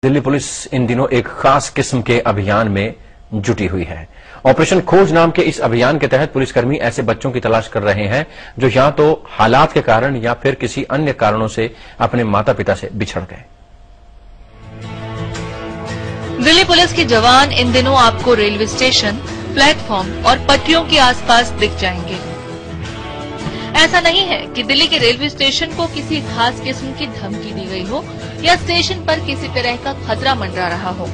Delhi police इन दिनों एक खास किस्म के अभियान में जुटी हुई है। ऑपरेशन खोज नाम के इस अभियान के तहत पुलिसकर्मी ऐसे बच्चों की तलाश कर रहे हैं जो या तो हालात के कारण या फिर किसी अन्य कारणों से अपने माता पिता से बिछड़ गए। दिल्ली पुलिस के जवान इन दिनों आपको रेलवे स्टेशन, प्लेटफॉर्म और पटरियों के आसपास दिख जाएंगे। ऐसा नहीं है कि दिल्ली के रेलवे स्टेशन को किसी खास किस्म की धमकी दी गई हो या स्टेशन पर किसी तरह का खतरा मंडरा रहा हो,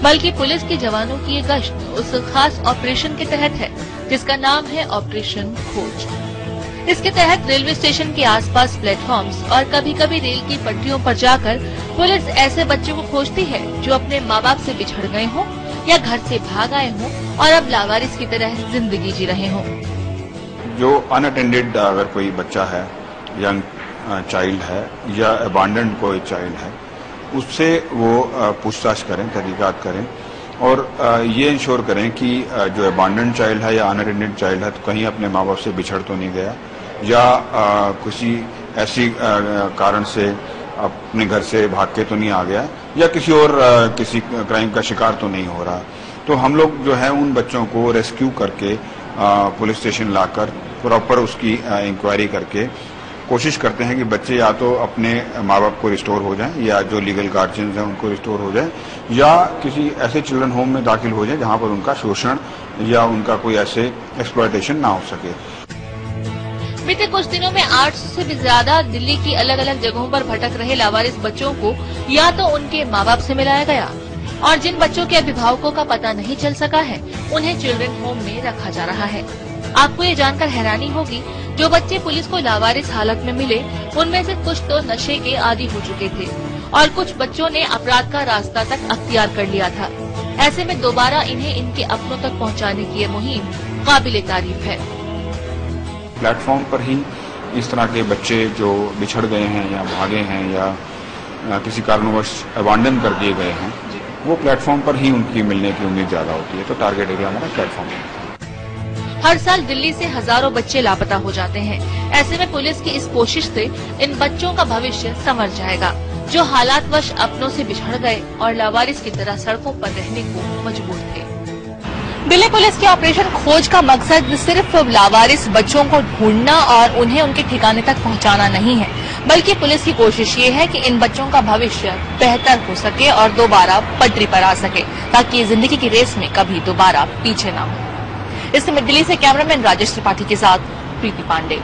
बल्कि पुलिस के जवानों की ये गश्त उस खास ऑपरेशन के तहत है जिसका नाम है ऑपरेशन खोज। इसके तहत रेलवे स्टेशन के आसपास प्लेटफॉर्म्स और कभी कभी रेल की पटरियों पर जाकर पुलिस ऐसे बच्चों को खोजती है जो अपने माँ बाप से बिछड़ गए हों या घर से भाग आए हों और अब लावारिस की तरह जिंदगी जी रहे हों। जो अनअटेंडेड अगर कोई बच्चा है, यंग चाइल्ड है या अबांडन्ड कोई चाइल्ड है, उससे वो पूछताछ करें, तहकीकात करें और ये इंश्योर करें कि जो अबांडन्ड चाइल्ड है या अनअटेंडेड चाइल्ड है तो कहीं अपने माँ बाप से बिछड़ तो नहीं गया या किसी ऐसी कारण से अपने घर से भाग के तो नहीं आ गया या किसी क्राइम का शिकार तो नहीं हो रहा। तो हम लोग जो है उन बच्चों को रेस्क्यू करके पुलिस स्टेशन लाकर प्रॉपर उसकी इंक्वायरी करके कोशिश करते हैं कि बच्चे या तो अपने माँ बाप को रिस्टोर हो जाएं या जो लीगल गार्जियंस हैं उनको रिस्टोर हो जाएं या किसी ऐसे चिल्ड्रन होम में दाखिल हो जाएं जहां पर उनका शोषण या उनका कोई ऐसे एक्सप्लॉयटेशन ना हो सके। बीते कुछ दिनों में 800 से भी ज्यादा दिल्ली की अलग अलग जगहों पर भटक रहे लावारिस बच्चों को या तो उनके माँ बाप से मिलाया गया और जिन बच्चों के अभिभावकों का पता नहीं चल सका है उन्हें चिल्ड्रन होम में रखा जा रहा है। आपको ये जानकर हैरानी होगी, जो बच्चे पुलिस को लावारिस हालत में मिले उनमें से कुछ तो नशे के आदी हो चुके थे और कुछ बच्चों ने अपराध का रास्ता तक अख्तियार कर लिया था। ऐसे में दोबारा इन्हें इनके अपनों तक पहुंचाने की ये मुहिम काबिले तारीफ है। प्लेटफॉर्म पर ही इस तरह के बच्चे जो बिछड़ गए हैं या भागे हैं या किसी कारणवश अबांडन कर दिए गए हैं, वो प्लेटफॉर्म पर ही उनकी मिलने की उम्मीद ज्यादा होती है। तो टारगेट एरिया हमारा प्लेटफॉर्म है। हर साल दिल्ली से हजारों बच्चे लापता हो जाते हैं। ऐसे में पुलिस की इस कोशिश से इन बच्चों का भविष्य संवर जाएगा जो हालातवश अपनों से बिछड़ गए और लावारिस की तरह सड़कों पर रहने को मजबूर थे। दिल्ली पुलिस के ऑपरेशन खोज का मकसद सिर्फ लावारिस बच्चों को ढूंढना और उन्हें उनके ठिकाने तक पहुंचाना नहीं है, बल्कि पुलिस की कोशिश ये है कि इन बच्चों का भविष्य बेहतर हो सके और दोबारा पटरी पर आ सके ताकि ये जिंदगी की रेस में कभी दोबारा पीछे न हो। इसमें दिल्ली से कैमरामैन राजेश त्रिपाठी के साथ प्रीति पांडे।